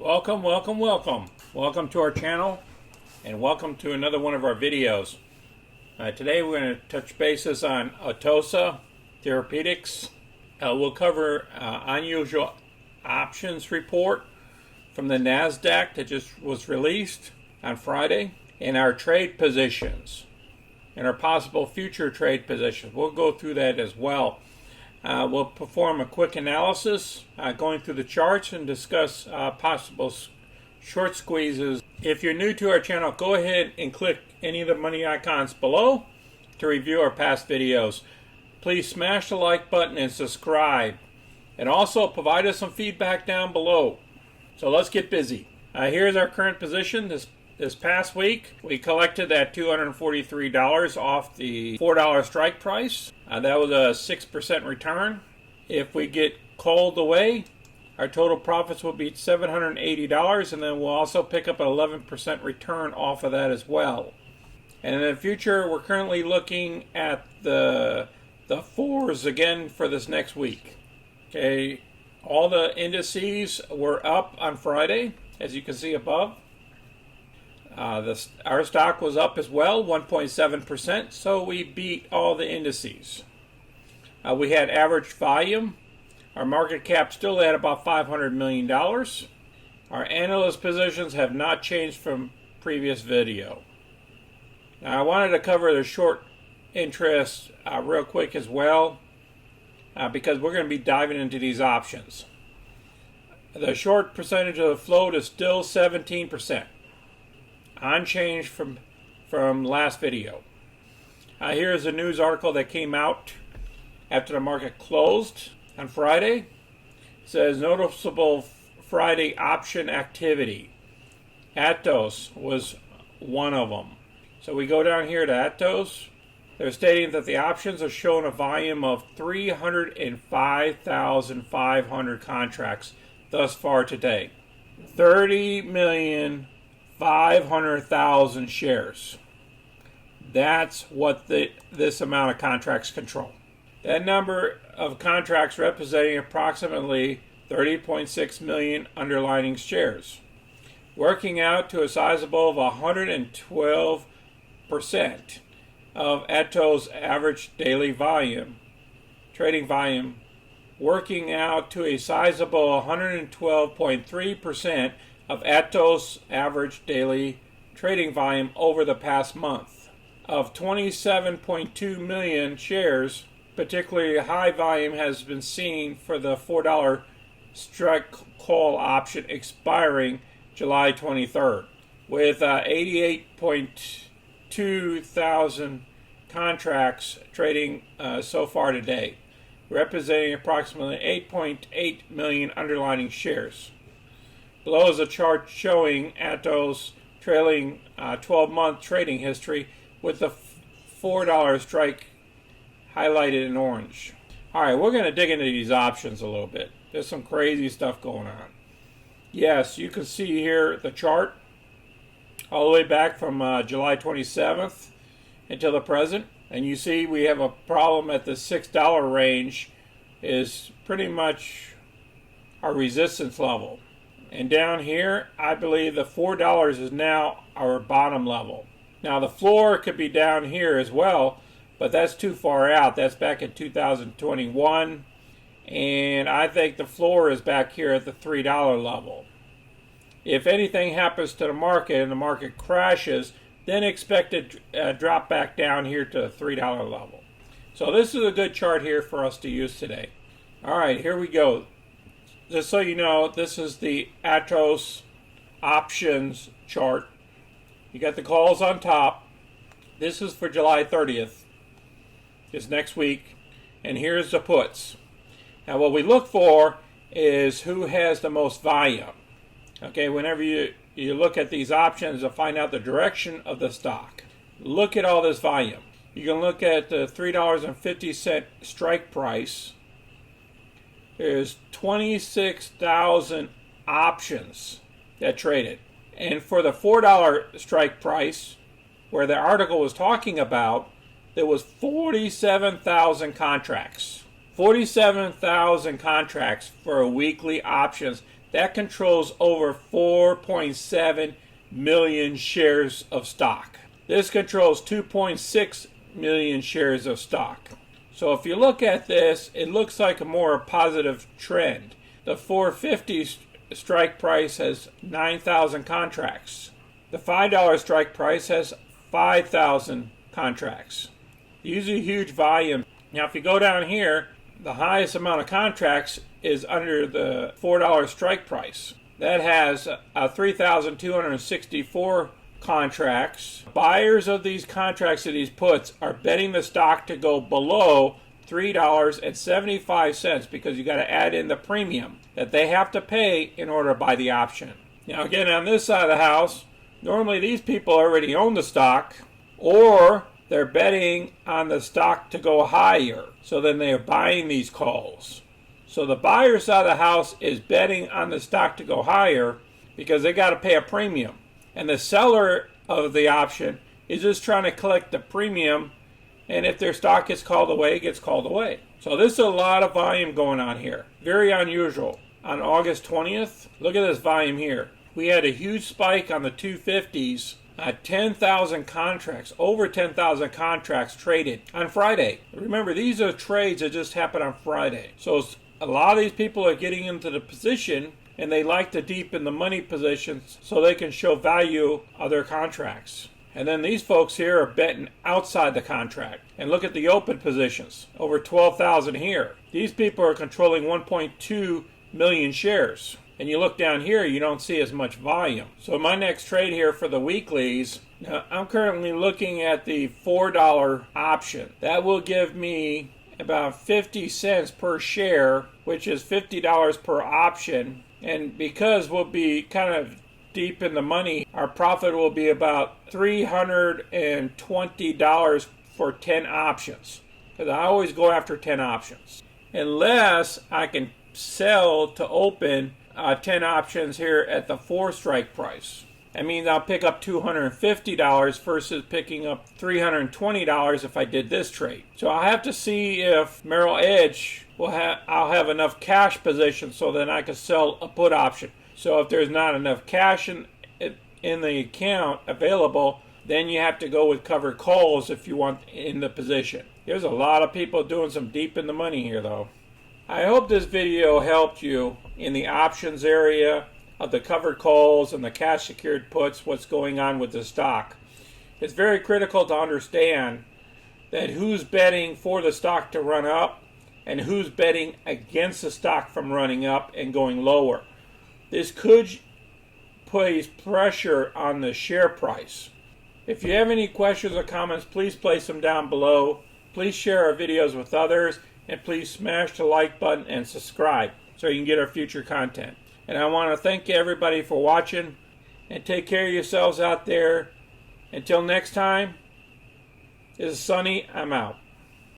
Welcome to our channel, and welcome to another one of our videos. Today we're going to touch bases on Atossa Therapeutics. We'll cover unusual options report from the NASDAQ that just was released on Friday, and our trade positions and our possible future trade positions. We'll go through that as well. We'll perform a quick analysis, going through the charts and discuss possible short squeezes. If you're new to our channel, go ahead and click any of the money icons below to review our past videos. Please smash the like button and subscribe. And also provide us some feedback down below. So let's get busy. Here's our current position. This past week, we collected that $243 off the $4 strike price. That was a 6% return. If we get called away, our total profits will be $780, and then we'll also pick up an 11% return off of that as well. And in the future, we're currently looking at the fours again for this next week. Okay, all the indices were up on Friday, as you can see above. Our stock was up as well, 1.7%, so we beat all the indices. We had average volume. Our market cap still at about $500 million. Our analyst positions have not changed from previous video. Now, I wanted to cover the short interest real quick as well, because we're going to be diving into these options. The short percentage of the float is still 17%. Unchanged from last video. Here's a news article that came out after the market closed on Friday. It says noticeable Friday option activity. ATOS was one of them. So we go down here to ATOS. They're stating that the options are showing a volume of 305,500 contracts thus far today. 30,500,000 shares. That's what this amount of contracts control. That number of contracts representing approximately 30.6 million underlying shares, working out to a sizable of 112% of ATOS average daily volume, trading volume, working out to a sizable 112.3% of ATOS average daily trading volume over the past month. Of 27.2 million shares, particularly high volume has been seen for the $4 strike call option expiring July 23rd, with 88.2 thousand contracts trading so far today, representing approximately 8.8 million underlying shares. Below is a chart showing ATOS trailing 12-month trading history with the $4 strike highlighted in orange. All right, we're going to dig into these options a little bit. There's some crazy stuff going on. Yes, you can see here the chart all the way back from July 27th until the present. And you see we have a problem at the $6 range is pretty much our resistance level. And down here, I believe the $4 is now our bottom level. Now the floor could be down here as well, but that's too far out. That's back in 2021. And I think the floor is back here at the $3 level. If anything happens to the market and the market crashes, then expect it to drop back down here to the $3 level. So this is a good chart here for us to use today. All right, here we go. Just so you know, this is the ATOS options chart. You got the calls on top. This is for July 30th, this next week. And here's the puts. Now what we look for is who has the most volume. Okay, whenever you look at these options to find out the direction of the stock, look at all this volume. You can look at the $3.50 strike price. There's 26,000 options that traded. And for the $4 strike price, where the article was talking about, there was 47,000 contracts. 47,000 contracts for weekly options that controls over 4.7 million shares of stock. This controls 2.6 million shares of stock. So if you look at this, it looks like a more positive trend. The 450 strike price has 9,000 contracts. The $5 strike price has 5,000 contracts. Usually huge volume. Now if you go down here, the highest amount of contracts is under the $4 strike price. That has 3,264 contracts. Buyers of these contracts of these puts are betting the stock to go below $3.75 because you got to add in the premium that they have to pay in order to buy the option. Now again, on this side of the house, normally these people already own the stock, or they're betting on the stock to go higher. So then they are buying these calls. So the buyer side of the house is betting on the stock to go higher because they got to pay a premium. And the seller of the option is just trying to collect the premium, and if their stock gets called away, it gets called away. So this is a lot of volume going on here. Very unusual. On August 20th, look at this volume here. We had a huge spike on the 250s. 10,000 contracts, over 10,000 contracts traded on Friday. Remember, these are trades that just happened on Friday. So a lot of these people are getting into the position, and they like to deepen the money positions so they can show value of their contracts. And then these folks here are betting outside the contract. And look at the open positions, over 12,000 here. These people are controlling 1.2 million shares. And you look down here, you don't see as much volume. So my next trade here for the weeklies, now I'm currently looking at the $4 option. That will give me about 50 cents per share, which is $50 per option. And because we'll be kind of deep in the money, our profit will be about $320 for 10 options. Because I always go after 10 options. Unless I can sell to open 10 options here at the 4 strike price. That means I'll pick up $250 versus picking up $320 if I did this trade. So I'll have to see if Merrill Edge I'll have enough cash position so then I can sell a put option. So if there's not enough cash in the account available, then you have to go with covered calls if you want in the position. There's a lot of people doing some deep in the money here though. I hope this video helped you in the options area of the covered calls and the cash secured puts, what's going on with the stock. It's very critical to understand that who's betting for the stock to run up and who's betting against the stock from running up and going lower. This could place pressure on the share price. If you have any questions or comments, please place them down below. Please share our videos with others. And please smash the like button and subscribe so you can get our future content. And I want to thank everybody for watching, and take care of yourselves out there. Until next time, this is Sonny. I'm out.